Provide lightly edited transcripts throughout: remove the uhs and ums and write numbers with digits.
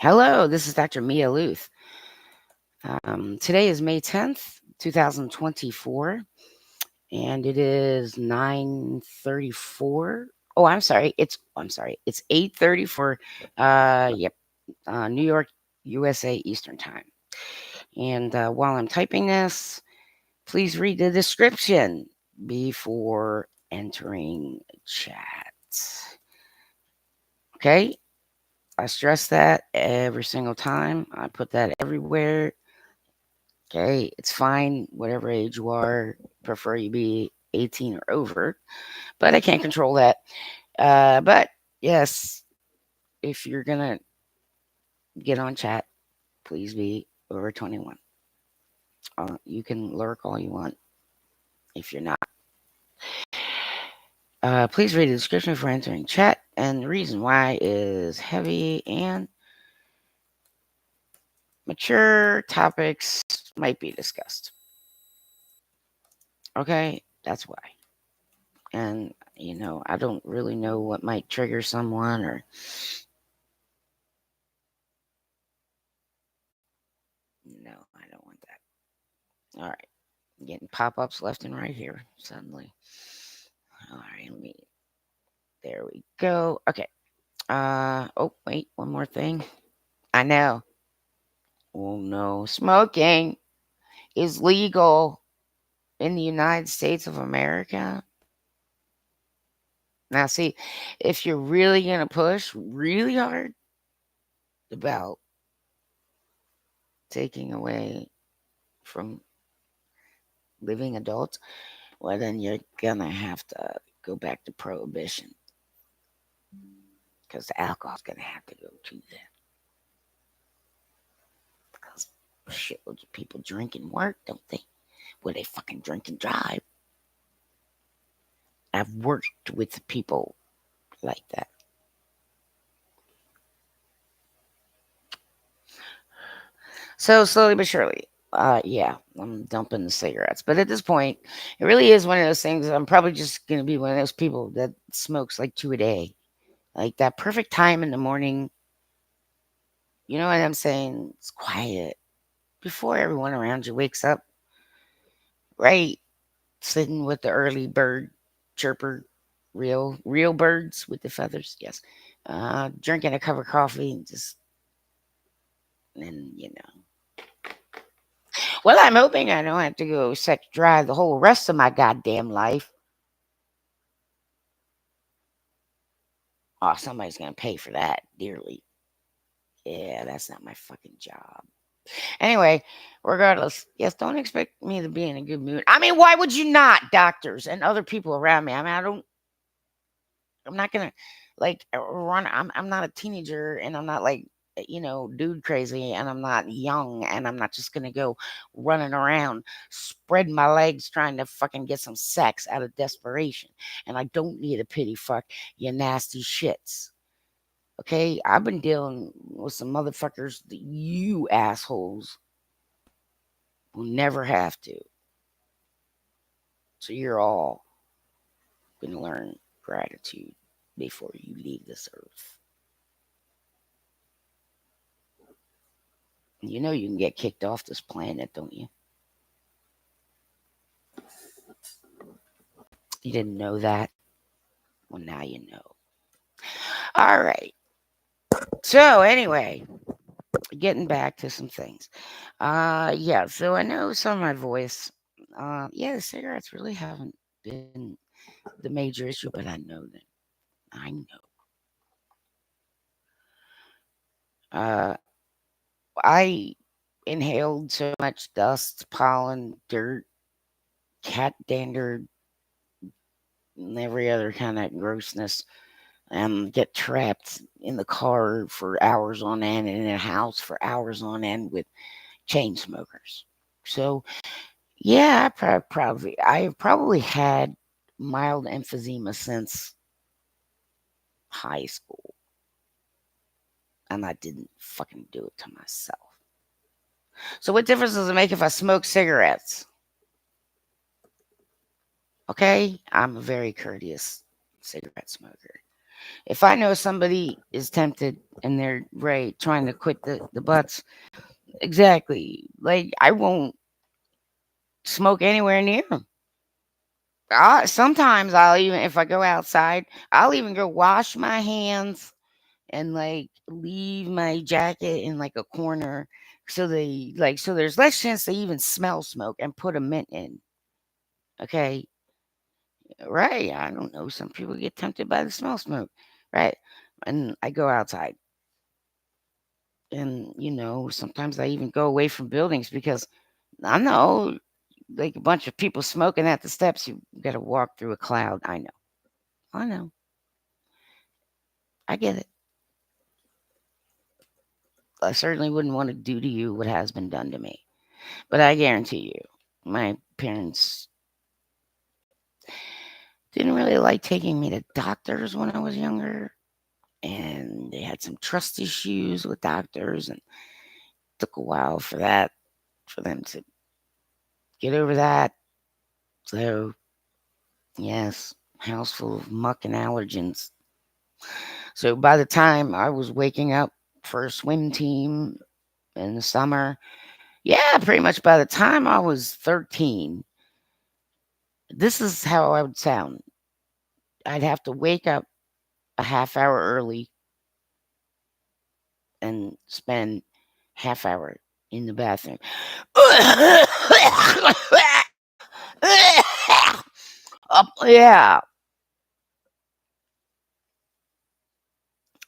Hello, this is Dr. Mia Luth. Today is May 10th, 2024, and it is 9:34. Oh, I'm sorry. It's 8:34. Yep. New York, USA Eastern Time. And while I'm typing this, please read the description before entering chat. Okay? I stress that every single time. I put that everywhere. Okay, it's fine, whatever age you are. Prefer you be 18 or over, but I can't control that. But yes, if you're gonna get on chat, please be over 21. You can lurk all you want if you're not. Please read the description for entering chat, and the reason why is heavy and mature topics might be discussed. Okay, that's why. And I don't really know what might trigger someone or no, I don't want that. All right. Getting pop-ups left and right here suddenly. All right, there we go. Okay. Oh, wait, one more thing. I know. Oh no, smoking is legal in the United States of America. Now, see, if you're really gonna push really hard about taking away from living adults, well, then you're gonna have to go back to prohibition because the alcohol's gonna have to go to that. Because shitloads of people drink and work, don't they? Well, they fucking drink and drive. I've worked with people like that. So slowly but surely, yeah, I'm dumping the cigarettes. But at this point, it really is one of those things. I'm probably just gonna be one of those people that smokes like two a day, like that perfect time in the morning. You know what I'm saying? It's quiet before everyone around you wakes up. Right, sitting with the early bird chirper, real birds with the feathers. Yes, drinking a cup of coffee and just and. Well, I'm hoping I don't have to go sex drive the whole rest of my goddamn life. Oh, somebody's gonna pay for that dearly. Yeah, that's not my fucking job. Anyway, regardless, yes, don't expect me to be in a good mood. I mean, why would you not, doctors and other people around me? I mean, I'm not gonna like run. I'm not a teenager, and I'm not like dude crazy, and I'm not young, and I'm not just gonna go running around spreading my legs trying to fucking get some sex out of desperation. And I don't need a pity fuck, you nasty shits. Okay, I've been dealing with some motherfuckers that you assholes will never have to. So you're all gonna learn gratitude before you leave this earth. You know you can get kicked off this planet, don't you? You didn't know that? Well, now you know. All right. So, anyway, getting back to some things. Yeah, so I know some of my voice. Yeah, the cigarettes really haven't been the major issue, but I know that. I know. Uh, I inhaled so much dust, pollen, dirt, cat dander, and every other kind of grossness, and get trapped in the car for hours on end and in a house for hours on end with chain smokers. So yeah, I probably had mild emphysema since high school, and I didn't fucking do it to myself. So what difference does it make if I smoke cigarettes? Okay, I'm a very courteous cigarette smoker. If I know somebody is tempted and they're right trying to quit the butts. Exactly. Like I won't smoke anywhere near them. Sometimes I'll even if I go outside, I'll even go wash my hands and like leave my jacket in like a corner so there's less chance they even smell smoke and put a mint in. Okay, right? I don't know. Some people get tempted by the smell of smoke, right? And I go outside, and sometimes I even go away from buildings because I know like a bunch of people smoking at the steps. You got to walk through a cloud. I know, I get it. I certainly wouldn't want to do to you what has been done to me. But I guarantee you, my parents didn't really like taking me to doctors when I was younger. And they had some trust issues with doctors, and it took a while for them to get over that. So, yes, house full of muck and allergens. So, by the time I was waking up for a swim team in the summer, yeah, pretty much by the time I was 13, this is how I would sound. I'd have to wake up a half hour early and spend half hour in the bathroom. Yeah,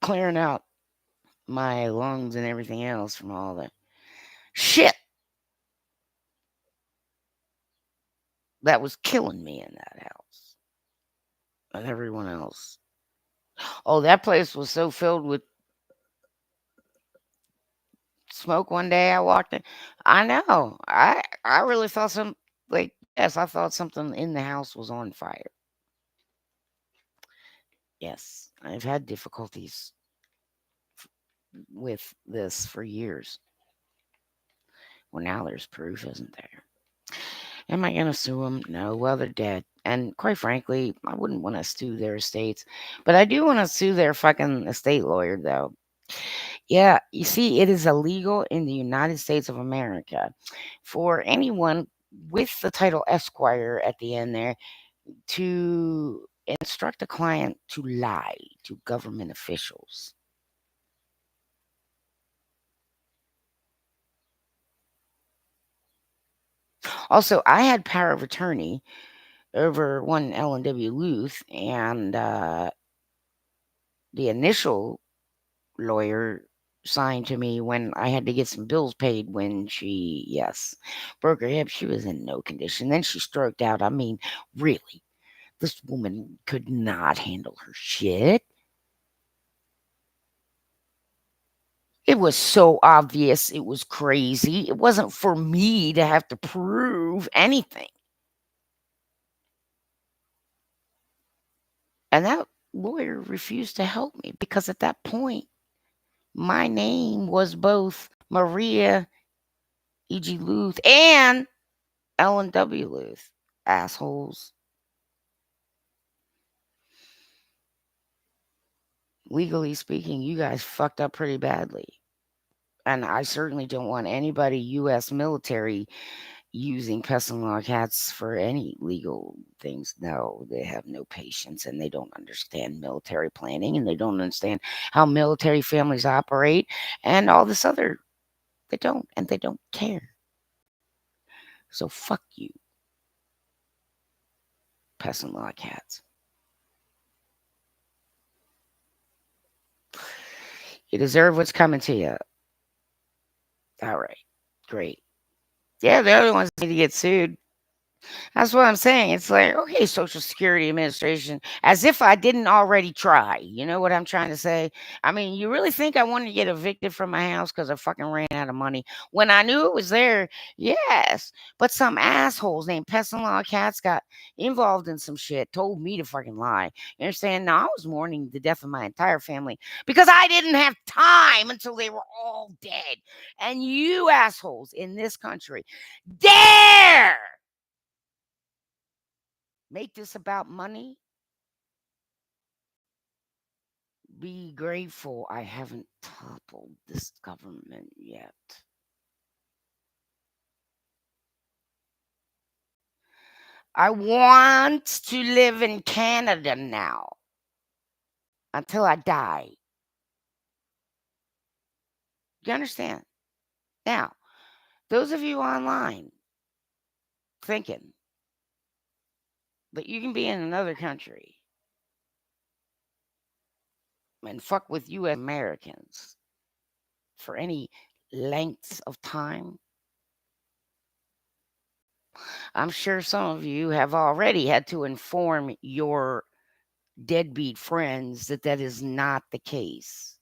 clearing out my lungs and everything else from all the shit that was killing me in that house and everyone else. Oh, that place was so filled with smoke one day I walked in. I know. I really thought yes, I thought something in the house was on fire. Yes, I've had difficulties with this for years. Well, now there's proof, isn't there? Am I going to sue them? No. Well, they're dead. And quite frankly, I wouldn't want to sue their estates. But I do want to sue their fucking estate lawyer, though. Yeah, you see, it is illegal in the United States of America for anyone with the title Esquire at the end there to instruct a client to lie to government officials. Also, I had power of attorney over one L&W Luth, and the initial lawyer signed to me when I had to get some bills paid when she, yes, broke her hip. She was in no condition. Then she stroked out. I mean, really, this woman could not handle her shit. It was so obvious. It was crazy. It wasn't for me to have to prove anything. And that lawyer refused to help me because at that point, my name was both Maria E.G. Luth and Ellen W. Luth. Assholes. Legally speaking, you guys fucked up pretty badly. And I certainly don't want anybody U.S. military using pest and log cats for any legal things. No, they have no patience and they don't understand military planning and they don't understand how military families operate and all this other. They don't, and they don't care. So fuck you, pest and log cats. You deserve what's coming to you. All right, great. Yeah, the other ones need to get sued. That's what I'm saying. It's like, okay, Social Security Administration, as if I didn't already try. You know what I'm trying to say? I mean, you really think I wanted to get evicted from my house because I fucking ran out of money when I knew it was there? Yes. But some assholes named Pest and Law Cats got involved in some shit, told me to fucking lie. You understand? Now, I was mourning the death of my entire family because I didn't have time until they were all dead. And you assholes in this country dare make this about money, Be grateful I haven't toppled this government yet. I want to live in Canada now until I die. You understand? Now, those of you online thinking that you can be in another country and fuck with US Americans for any lengths of time, I'm sure some of you have already had to inform your deadbeat friends that that is not the case.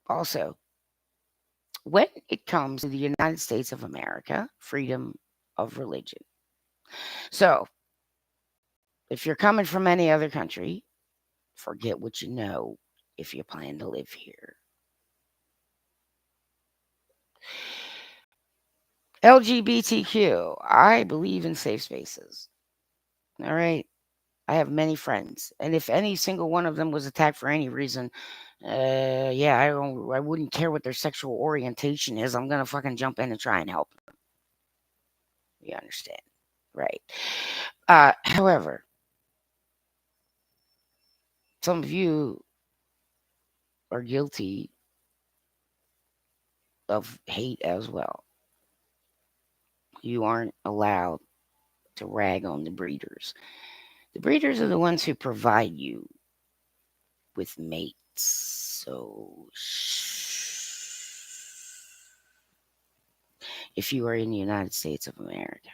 Also, when it comes to the United States of America, freedom of religion. So, if you're coming from any other country, forget what you know if you plan to live here. LGBTQ, I believe in safe spaces. All right. I have many friends, and if any single one of them was attacked for any reason, yeah, I wouldn't care what their sexual orientation is. I'm gonna fucking jump in and try and help them. You understand, right? However, some of you are guilty of hate as well. You aren't allowed to rag on the breeders. The breeders are the ones who provide you with mates. So, if you are in the United States of America,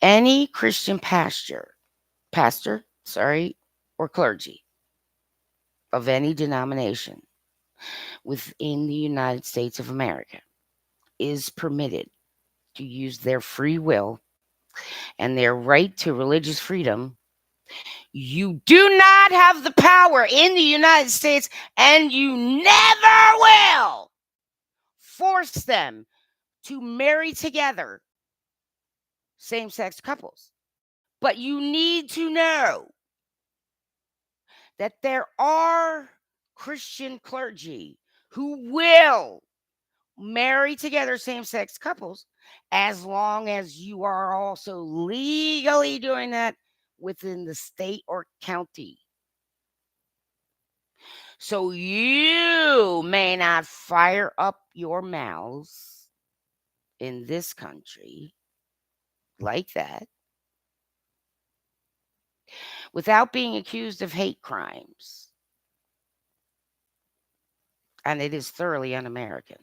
any Christian pastor, or clergy of any denomination within the United States of America is permitted to use their free will and their right to religious freedom. You do not have the power in the United States, and you never will force them to marry together same sex couples. But you need to know that there are Christian clergy who will marry together same sex couples as long as you are also legally doing that within the state or county. So you may not fire up your mouths in this country like that without being accused of hate crimes. And it is thoroughly un American.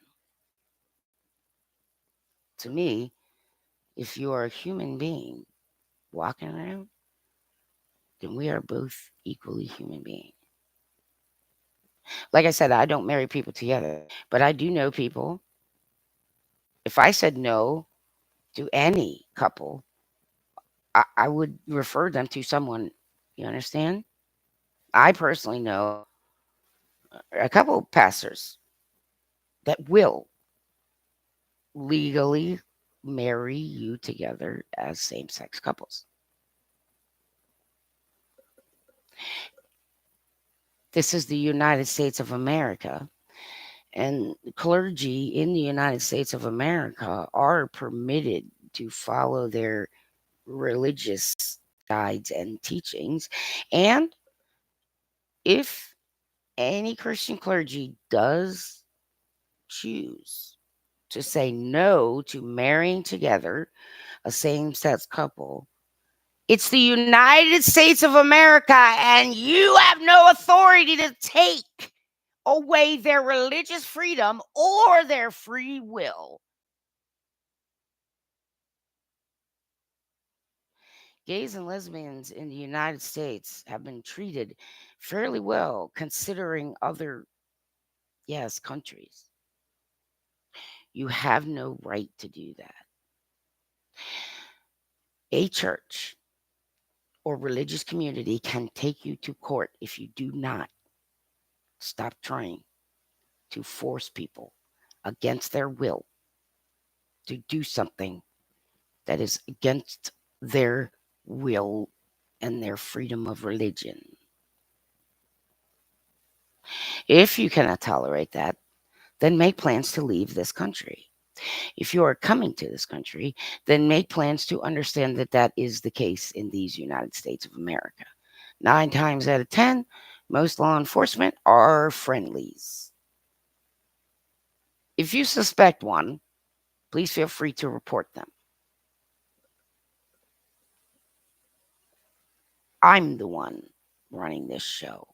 To me, if you are a human being walking around, then we are both equally human beings. Like I said, I don't marry people together, but I do know people. If I said no to any couple, I would refer them to someone. You understand? I personally know a couple of pastors that will legally marry you together as same sex couples. This is the United States of America, and clergy in the United States of America are permitted to follow their religious guides and teachings. And if any Christian clergy does choose to say no to marrying together a same sex couple, it's the United States of America, and you have no authority to take away their religious freedom or their free will. Gays and lesbians in the United States have been treated fairly well considering other, yes, countries. You have no right to do that. A church or religious community can take you to court if you do not stop trying to force people against their will to do something that is against their will and their freedom of religion. If you cannot tolerate that, then make plans to leave this country. If you are coming to this country, then make plans to understand that that is the case in these United States of America. 9 times out of 10, most law enforcement are friendlies. If you suspect one, please feel free to report them. I'm the one running this show.